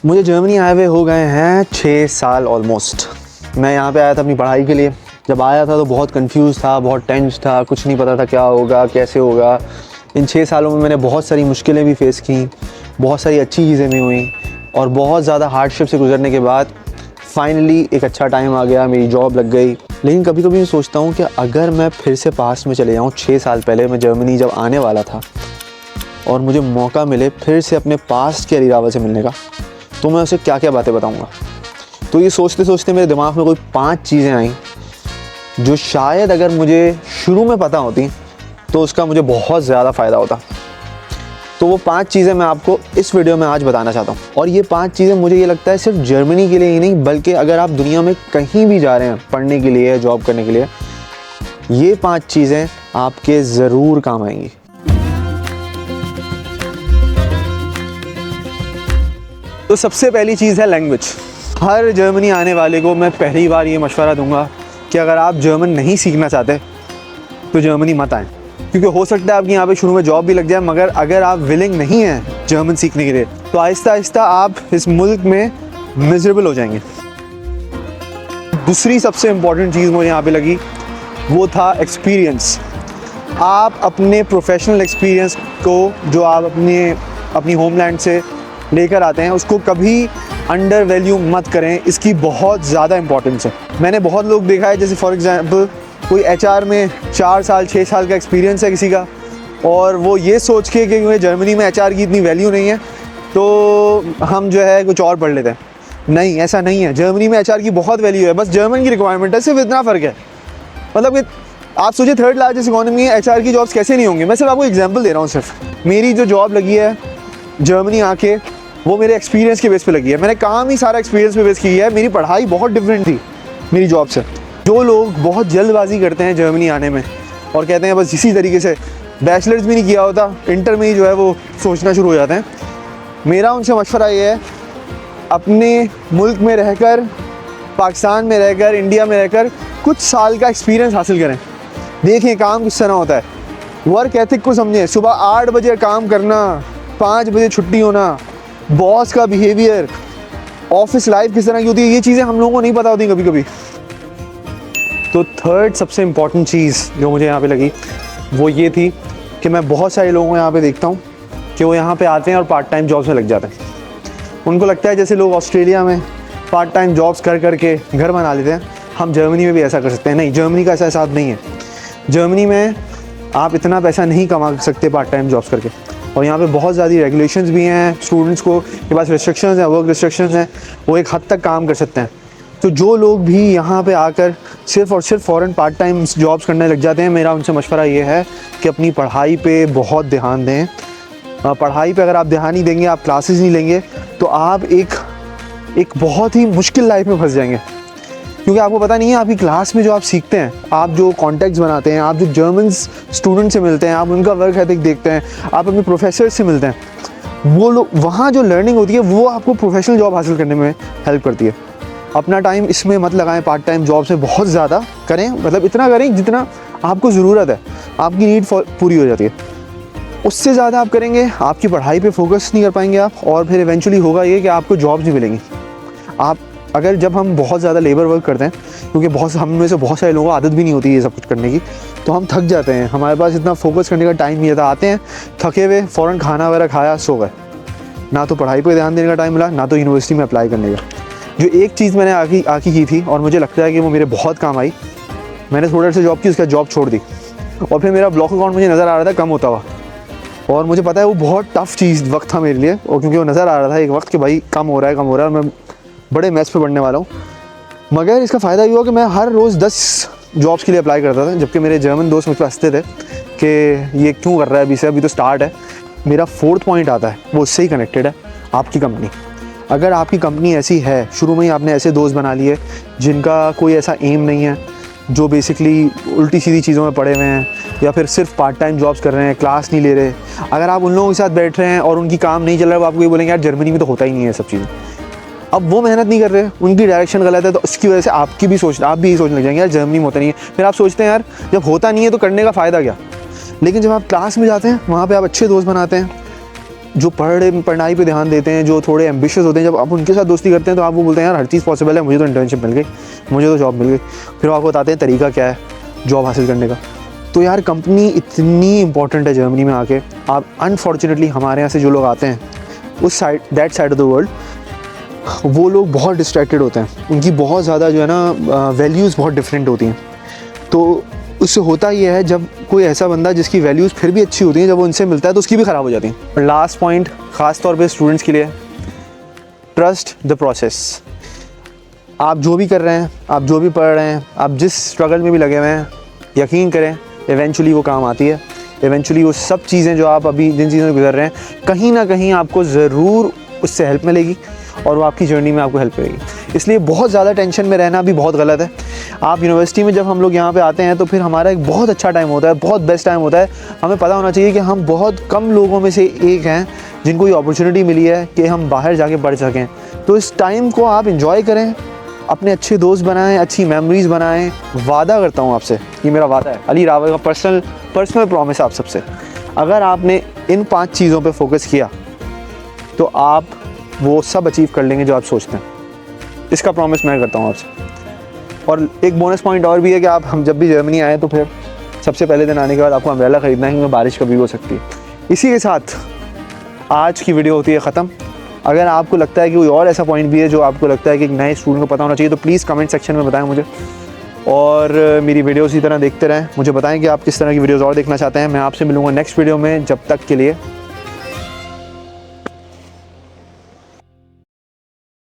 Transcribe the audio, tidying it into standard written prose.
मुझे जर्मनी आए हुए हो गए हैं 6 साल ऑलमोस्ट। मैं यहाँ पे आया था अपनी पढ़ाई के लिए। जब आया था तो बहुत कंफ्यूज था, बहुत टेंस था, कुछ नहीं पता था क्या होगा कैसे होगा। इन 6 सालों में मैंने बहुत सारी मुश्किलें भी फेस की, बहुत सारी अच्छी चीज़ें भी हुई और बहुत ज़्यादा हार्डशिप से गुजरने के बाद फाइनली एक अच्छा टाइम आ गया, मेरी जॉब लग गई। लेकिन कभी कभी मैं सोचता हूँ कि अगर मैं फिर से पास्ट में चले जाऊँ 6 साल पहले, मैं जर्मनी जब आने वाला था और मुझे मौका मिले फिर से अपने पास्ट के अली रावत से मिलने का, तो मैं उसे क्या क्या बातें बताऊँगा। तो ये सोचते सोचते मेरे दिमाग में कोई 5 चीज़ें आईं जो शायद अगर मुझे शुरू में पता होती तो उसका मुझे बहुत ज़्यादा फ़ायदा होता। तो वो 5 चीज़ें मैं आपको इस वीडियो में आज बताना चाहता हूँ। और ये 5 चीज़ें मुझे ये लगता है सिर्फ जर्मनी के लिए ही नहीं, बल्कि अगर आप दुनिया में कहीं भी जा रहे हैं पढ़ने के लिए, जॉब करने के लिए, ये 5 चीज़ें आपके ज़रूर काम आएंगी। तो सबसे पहली चीज़ है लैंग्वेज। हर जर्मनी आने वाले को मैं पहली बार ये मशवरा दूंगा कि अगर आप जर्मन नहीं सीखना चाहते तो जर्मनी मत आएँ, क्योंकि हो सकता है आपकी यहाँ पे शुरू में जॉब भी लग जाए, मगर अगर आप विलिंग नहीं हैं जर्मन सीखने के लिए तो आहिस्ता आहिस्ता आप इस मुल्क में मिजरेबल हो जाएंगे। दूसरी सबसे इम्पॉर्टेंट चीज़ मुझे यहाँ पे लगी वो था एक्सपीरियंस। आप अपने प्रोफेशनल एक्सपीरियंस को जो आप अपनी होमलैंड से लेकर आते हैं उसको कभी अंडर वैल्यू मत करें, इसकी बहुत ज़्यादा इंपॉर्टेंस है। मैंने बहुत लोग देखा है, जैसे फॉर एग्जांपल कोई HR में 4 साल 6 साल का एक्सपीरियंस है किसी का, और वो ये सोच के कि जर्मनी में HR की इतनी वैल्यू नहीं है तो हम जो है कुछ और पढ़ लेते हैं। नहीं, ऐसा नहीं है। जर्मनी में HR की बहुत वैल्यू है, बस जर्मन की रिक्वायरमेंट है, सिर्फ इतना फ़र्क है। मतलब कि आप सोचिए थर्ड लार्जेस्ट इकॉनमी है, HR की जॉब्स कैसे नहीं होंगी। मैं सिर्फ आपको एग्जाम्पल दे रहा हूँ। सिर्फ मेरी जो जॉब लगी है जर्मनी आके वो मेरे एक्सपीरियंस के बेस पे लगी है। मैंने काम ही सारा एक्सपीरियंस पे बेस की है। मेरी पढ़ाई बहुत डिफरेंट थी मेरी जॉब से। जो लोग बहुत जल्दबाजी करते हैं जर्मनी आने में और कहते हैं बस इसी तरीके से, बैचलर्स भी नहीं किया होता, इंटर में ही जो है वो सोचना शुरू हो जाते हैं, मेरा उनसे मशवरा ये है अपने मुल्क में रहकर, पाकिस्तान में रहकर, इंडिया में रहकर कुछ साल का एक्सपीरियंस हासिल करें। देखें काम किस तरह होता है, वर्क एथिक को समझें। सुबह 8 बजे काम करना, 5 बजे छुट्टी होना, बॉस का बिहेवियर, ऑफिस लाइफ किस तरह की होती है, ये चीज़ें हम लोगों को नहीं पता होती कभी कभी। तो थर्ड सबसे इम्पॉर्टेंट चीज़ जो मुझे यहाँ पे लगी वो ये थी कि मैं बहुत सारे लोगों को यहाँ पे देखता हूँ कि वो यहाँ पे आते हैं और पार्ट टाइम जॉब्स में लग जाते हैं। उनको लगता है जैसे लोग ऑस्ट्रेलिया में पार्ट टाइम जॉब्स कर करके घर बना लेते हैं, हम जर्मनी में भी ऐसा कर सकते हैं। नहीं, जर्मनी का ऐसा हिसाब नहीं है। जर्मनी में आप इतना पैसा नहीं कमा सकते पार्ट टाइम जॉब्स करके, और यहाँ पे बहुत ज़्यादा रेगुलेशंस भी हैं। स्टूडेंट्स को के पास रिस्ट्रिक्शंस हैं, वर्क रिस्ट्रिक्शंस हैं, वो एक हद तक काम कर सकते हैं। तो जो लोग भी यहाँ पे आकर सिर्फ और सिर्फ फ़ॉरेन पार्ट टाइम जॉब्स करने लग जाते हैं, मेरा उनसे मशवरा ये है कि अपनी पढ़ाई पे बहुत ध्यान दें। पढ़ाई पे अगर आप ध्यान नहीं देंगे, आप क्लासेस नहीं लेंगे, तो आप एक बहुत ही मुश्किल लाइफ में फंस जाएंगे। क्योंकि आपको पता नहीं है आपकी क्लास में जो आप सीखते हैं, आप जो कॉन्टैक्ट्स बनाते हैं, आप जो जर्मन स्टूडेंट से मिलते हैं, आप उनका वर्क एथिक देखते हैं, आप अपने प्रोफेसर से मिलते हैं, वो लोग वहाँ जो लर्निंग होती है वो आपको प्रोफेशनल जॉब हासिल करने में हेल्प करती है। अपना टाइम इसमें मत लगाएं, पार्ट टाइम जॉब से बहुत ज़्यादा करें, मतलब इतना करें जितना आपको ज़रूरत है, आपकी नीड पूरी हो जाती है। उससे ज़्यादा आप करेंगे, आपकी पढ़ाई पे फोकस नहीं कर पाएंगे आप, और फिर इवेंचुअली होगा ये कि आपको जॉब्स नहीं मिलेंगी। आप अगर जब हम बहुत ज़्यादा लेबर वर्क करते हैं, क्योंकि हम में से बहुत सारे लोगों को आदत भी नहीं होती ये सब कुछ करने की, तो हम थक जाते हैं, हमारे पास इतना फोकस करने का टाइम नहीं आता। आते हैं थके हुए, फ़ौरन खाना वगैरह खाया, सो गए। ना तो पढ़ाई पे ध्यान देने का टाइम मिला, ना तो यूनिवर्सिटी में अप्लाई करने का। जो एक चीज़ मैंने आगे की थी और मुझे लगता है कि वो मेरे बहुत काम आई, मैंने थोड़ा सा जॉब की, उसका जॉब छोड़ दी, और फिर मेरा ब्लॉक अकाउंट मुझे नज़र आ रहा था कम होता हुआ, और मुझे पता है वो बहुत टफ़ चीज़ वक्त था मेरे लिए, और क्योंकि वो नज़र आ रहा था एक वक्त कि भाई कम हो रहा है और मैं बड़े मैस पे पढ़ने वाला हूँ। मगर इसका फ़ायदा ये हुआ कि मैं हर रोज़ 10 जॉब्स के लिए अप्लाई करता था, जबकि मेरे जर्मन दोस्त मुझ पर हंसते थे कि ये क्यों कर रहा है अभी तो स्टार्ट है। मेरा 4th पॉइंट आता है, वो उससे ही कनेक्टेड है, आपकी कंपनी। अगर आपकी कंपनी ऐसी है, शुरू में ही आपने ऐसे दोस्त बना लिए जिनका कोई ऐसा एम नहीं है, जो बेसिकली उल्टी सीधी चीज़ों में पड़े हुए हैं या फिर सिर्फ पार्ट टाइम जॉब्स कर रहे हैं, क्लास नहीं ले रहे, अगर आप उन लोगों के साथ बैठ रहे हैं और उनकी काम नहीं चल रहा है, वो आपको ये बोलेंगे यार जर्मनी में तो होता ही नहीं है सब चीज़ें। अब वो मेहनत नहीं कर रहे, उनकी डायरेक्शन गलत है, तो उसकी वजह से आप भी यही सोचने लग जाएंगे यार जर्मनी में होता नहीं है। फिर आप सोचते हैं यार जब होता नहीं है तो करने का फ़ायदा क्या। लेकिन जब आप क्लास में जाते हैं, वहाँ पे आप अच्छे दोस्त बनाते हैं, जो पढ़ाई पे ध्यान देते हैं, जो थोड़े एम्बिशियस होते हैं, जब आप उनके साथ दोस्ती करते हैं तो आप वो बोलते हैं यार हर चीज़ पॉसिबल है, मुझे तो इंटर्नशिप मिल गई, मुझे तो जॉब मिल गई। फिर वो आपको बताते हैं तरीका क्या है जॉब हासिल करने का। तो यार कंपनी इतनी इंपॉर्टेंट है जर्मनी में आके। आप अनफॉर्चुनेटली हमारे यहाँ से जो लोग आते हैं उस side, that side of the world, वो लोग बहुत डिस्ट्रैक्टेड होते हैं, उनकी बहुत ज़्यादा जो है ना वैल्यूज़ बहुत डिफरेंट होती हैं। तो उससे होता ये है जब कोई ऐसा बंदा जिसकी वैल्यूज़ फिर भी अच्छी होती हैं, जब वो उनसे मिलता है तो उसकी भी ख़राब हो जाती हैं। और लास्ट पॉइंट ख़ास तौर पे स्टूडेंट्स के लिए, ट्रस्ट द प्रोसेस। आप जो भी कर रहे हैं, आप जो भी पढ़ रहे हैं, आप जिस स्ट्रगल में भी लगे हुए हैं, यकीन करें इवेंचुअली वो काम आती है। इवेंचुअली वो सब चीज़ें जो आप अभी जिन चीज़ों से गुजर रहे हैं, कहीं ना कहीं आपको ज़रूर उससे हेल्प मिलेगी और वो आपकी जर्नी में आपको हेल्प करेगी। इसलिए बहुत ज़्यादा टेंशन में रहना भी बहुत गलत है। आप यूनिवर्सिटी में जब हम लोग यहाँ पे आते हैं तो फिर हमारा एक बहुत अच्छा टाइम होता है, बहुत बेस्ट टाइम होता है। हमें पता होना चाहिए कि हम बहुत कम लोगों में से एक हैं जिनको ये अपॉर्चुनिटी मिली है कि हम बाहर जाके पढ़ सकें। तो इस टाइम को आप इंजॉय करें, अपने अच्छे दोस्त बनाएं, अच्छी मेमोरीज़ बनाएं। वादा करता हूँ आपसे, ये मेरा वादा है, अली रावत का पर्सनल प्रॉमिस आप सबसे, अगर आपने इन 5 चीज़ों पे फोकस किया तो आप वो सब अचीव कर लेंगे जो आप सोचते हैं। इसका प्रॉमिस मैं करता हूँ आपसे। और एक बोनस पॉइंट और भी है कि हम जब भी जर्मनी आए तो फिर सबसे पहले दिन आने के बाद आपको अम्ब्रेला ख़रीदना है, क्योंकि बारिश कभी हो सकती है। इसी के साथ आज की वीडियो होती है ख़त्म। अगर आपको लगता है कि कोई और ऐसा पॉइंट भी है जो आपको लगता है कि एक नए स्टूडेंट को पता होना चाहिए तो प्लीज़ कमेंट सेक्शन में बताएं मुझे। और मेरी वीडियोस इसी तरह देखते रहें, मुझे बताएं कि आप किस तरह की वीडियोस और देखना चाहते हैं। मैं आपसे मिलूँगा नेक्स्ट वीडियो में, जब तक के लिए